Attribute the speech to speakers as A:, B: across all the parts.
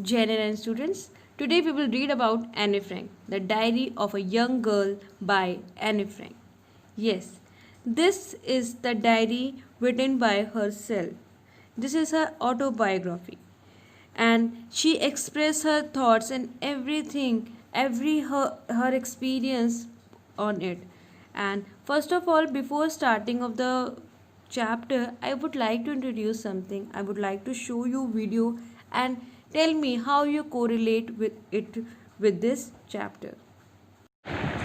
A: Jenner and students. Today we will read about Anne Frank, The Diary of a Young Girl by Anne Frank. Yes, this is the diary written by herself. This is her autobiography. And she expressed her thoughts and everything, her experience on it. And first of all, before starting of the chapter, I would like to introduce something. I would like to show you video and tell me how you correlate with it with this chapter.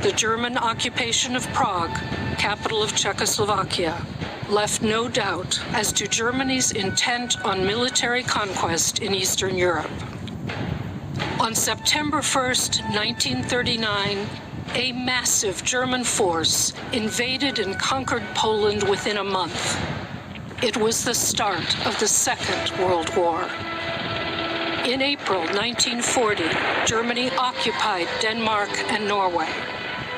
B: The German occupation of Prague, capital of Czechoslovakia, left no doubt as to Germany's intent on military conquest in Eastern Europe. On September 1st, 1939, a massive German force invaded and conquered Poland within a month. It was the start of the Second World War. In April 1940, Germany occupied Denmark and Norway.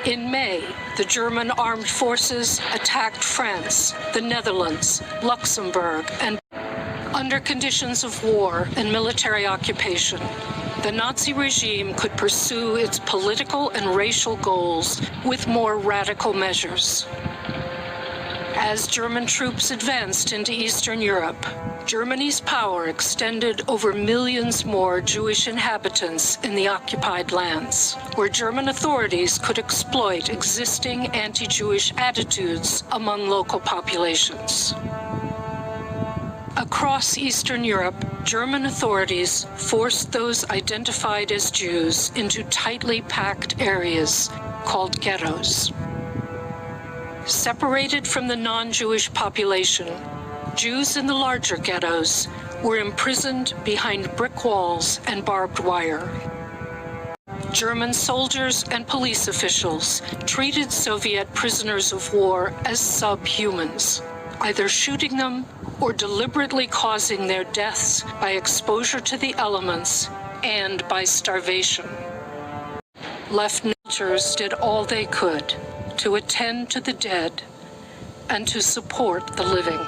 B: In May, the German armed forces attacked France, the Netherlands, Luxembourg, and under conditions of war and military occupation, the Nazi regime could pursue its political and racial goals with more radical measures. As German troops advanced into Eastern Europe, Germany's power extended over millions more Jewish inhabitants in the occupied lands, where German authorities could exploit existing anti-Jewish attitudes among local populations. Across Eastern Europe, German authorities forced those identified as Jews into tightly packed areas called ghettos. Separated from the non-Jewish population, Jews in the larger ghettos were imprisoned behind brick walls and barbed wire. German soldiers and police officials treated Soviet prisoners of war as subhumans, either shooting them or deliberately causing their deaths by exposure to the elements and by starvation. Left-ners did all they could to attend to the dead and to support the living.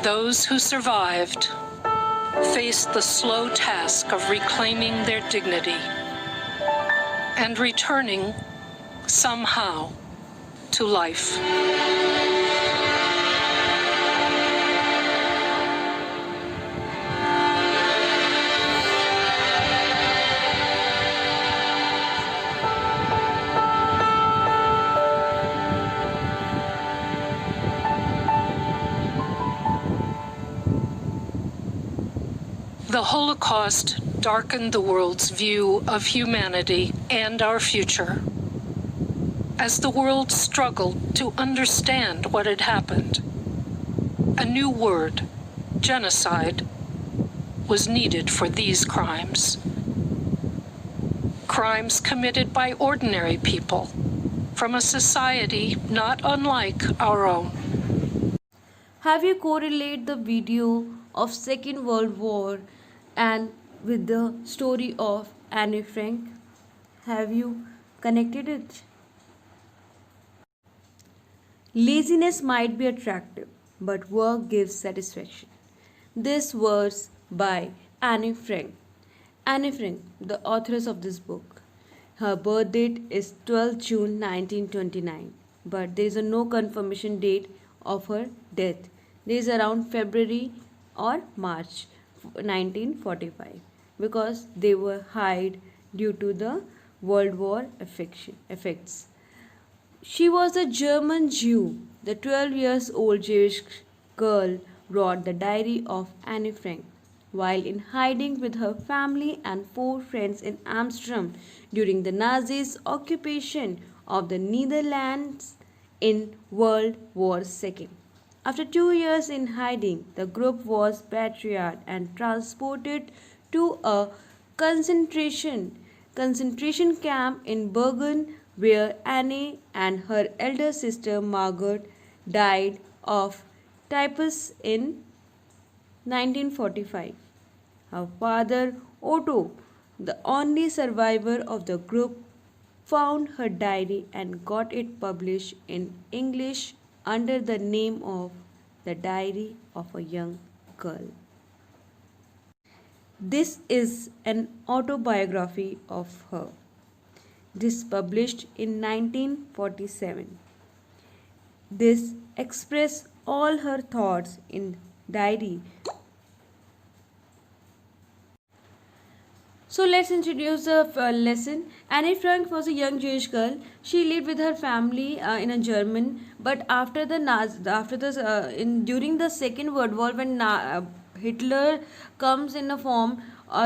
B: Those who survived faced the slow task of reclaiming their dignity and returning somehow to life. The Holocaust darkened the world's view of humanity and our future. As the world struggled to understand what had happened, a new word, genocide, was needed for these crimes. Crimes committed by ordinary people from a society not unlike our own.
A: Have you correlate the video of Second World War and with the story of Anne Frank? Have you connected it? Laziness might be attractive, but work gives satisfaction. This was by Anne Frank. Anne Frank, the authoress of this book. Her birth date is 12 June 1929, but there is no confirmation date of her death. There is around February or March 1945 because they were hid due to the World War effects. She was a German Jew. The 12 years old Jewish girl wrote the diary of Anne Frank while in hiding with her family and 4 friends in Amsterdam during the Nazis' occupation of the Netherlands in World War II. After 2 years in hiding, the group was repatriated and transported to a concentration camp in Bergen, where Anne and her elder sister Margaret died of typhus in 1945. Her father, Otto, the only survivor of the group, found her diary and got it published in English under the name of The Diary of a Young Girl. This is an autobiography of her. This published in 1947. This expressed all her thoughts in diary. So let's introduce the lesson. Anne Frank was a young Jewish girl. She lived with her family in a German. But after the during the Second World War, when Hitler comes in a form,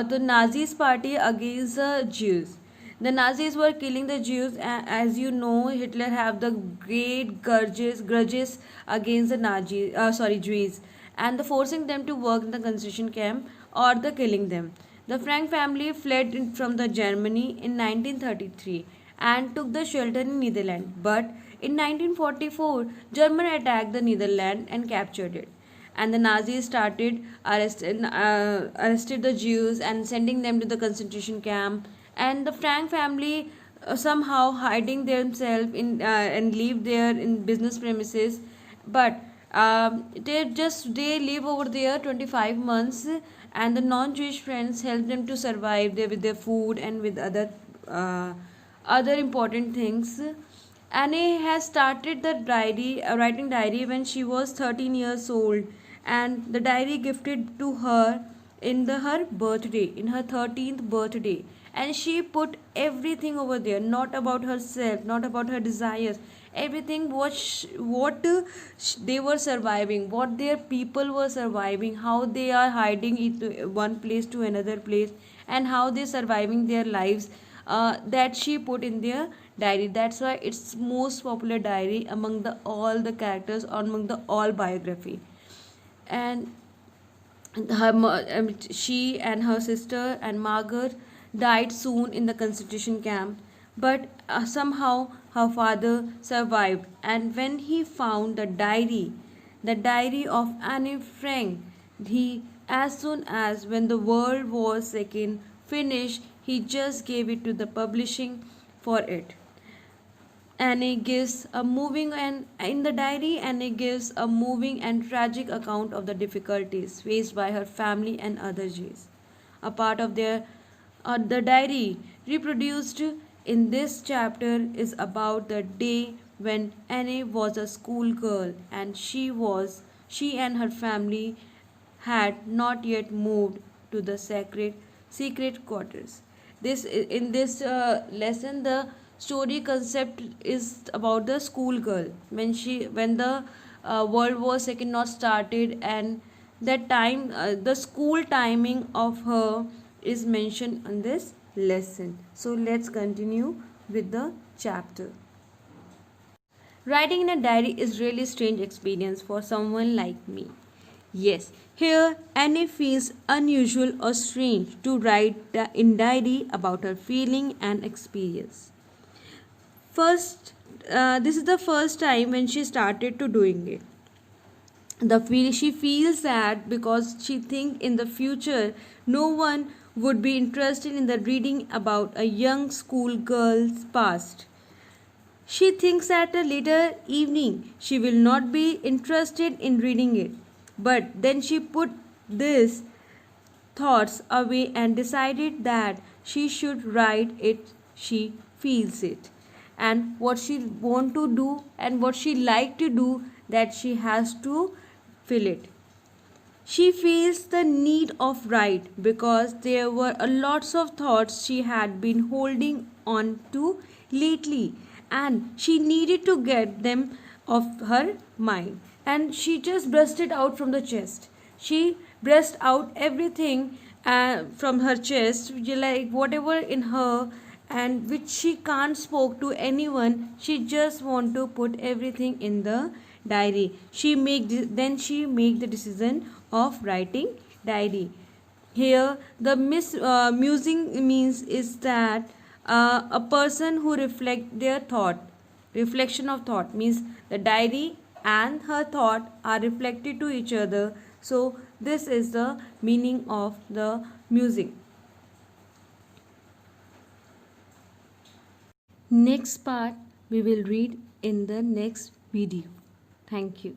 A: the Nazis party against the Jews. The Nazis were killing the Jews. As you know, Hitler have the great grudges against the Jews, and the forcing them to work in the concentration camp or the killing them. The Frank family fled from the Germany in 1933 and took the shelter in Netherlands. But in 1944, Germany attacked the Netherlands and captured it. And the Nazis started arrested the Jews and sending them to the concentration camp. And the Frank family somehow hiding themselves in and live there in business premises. But they live over there 25 months, and the non-Jewish friends help them to survive there with their food and with other important things. Anne has started the writing diary when she was 13 years old, and the diary gifted to her her birthday, in her 13th birthday, and she put everything over there, not about herself, not about her desires, everything they were surviving, what their people were surviving, how they are hiding it one place to another place, and how they surviving their lives, that she put in their diary. That's why it's most popular diary among the all the characters, or among the all biography. And she and her sister and Margaret died soon in the concentration camp, but somehow her father survived. And when he found the diary of Anne Frank, he, as soon as when the World War II finished, he just gave it to the publishing for it. Anne gives a moving and in the diary, Anne gives a moving and tragic account of the difficulties faced by her family and other Jews. A part of the diary reproduced in this chapter is about the day when Anne was a schoolgirl, and she and her family had not yet moved to the secret quarters. This in this lesson, the story concept is about the schoolgirl when the World War II not started, and that time the school timing of her is mentioned in this lesson. So let's continue with the chapter. Writing in a diary is really strange experience for someone like me. Yes, here Annie feels unusual or strange to write in diary about her feeling and experience. First, this is the first time when she started to doing it. She feels sad because she thinks in the future no one would be interested in the reading about a young schoolgirl's past. She thinks at a later evening she will not be interested in reading it. But then she put these thoughts away and decided that she should write it. She feels it, and what she want to do and what she like to do, that she has to feel it. She feels the need of write because there were a lots of thoughts she had been holding on to lately, and she needed to get them off her mind, and she just burst it out from the chest. She burst out everything from her chest, like whatever in her, and which she can't spoke to anyone. She just want to put everything in the diary. Then she make the decision of writing diary. Here the musing means is that a person who reflect their thought. Reflection of thought means the diary and her thought are reflected to each other, so This is the meaning of the musing. Next part we will read in the next video. Thank you.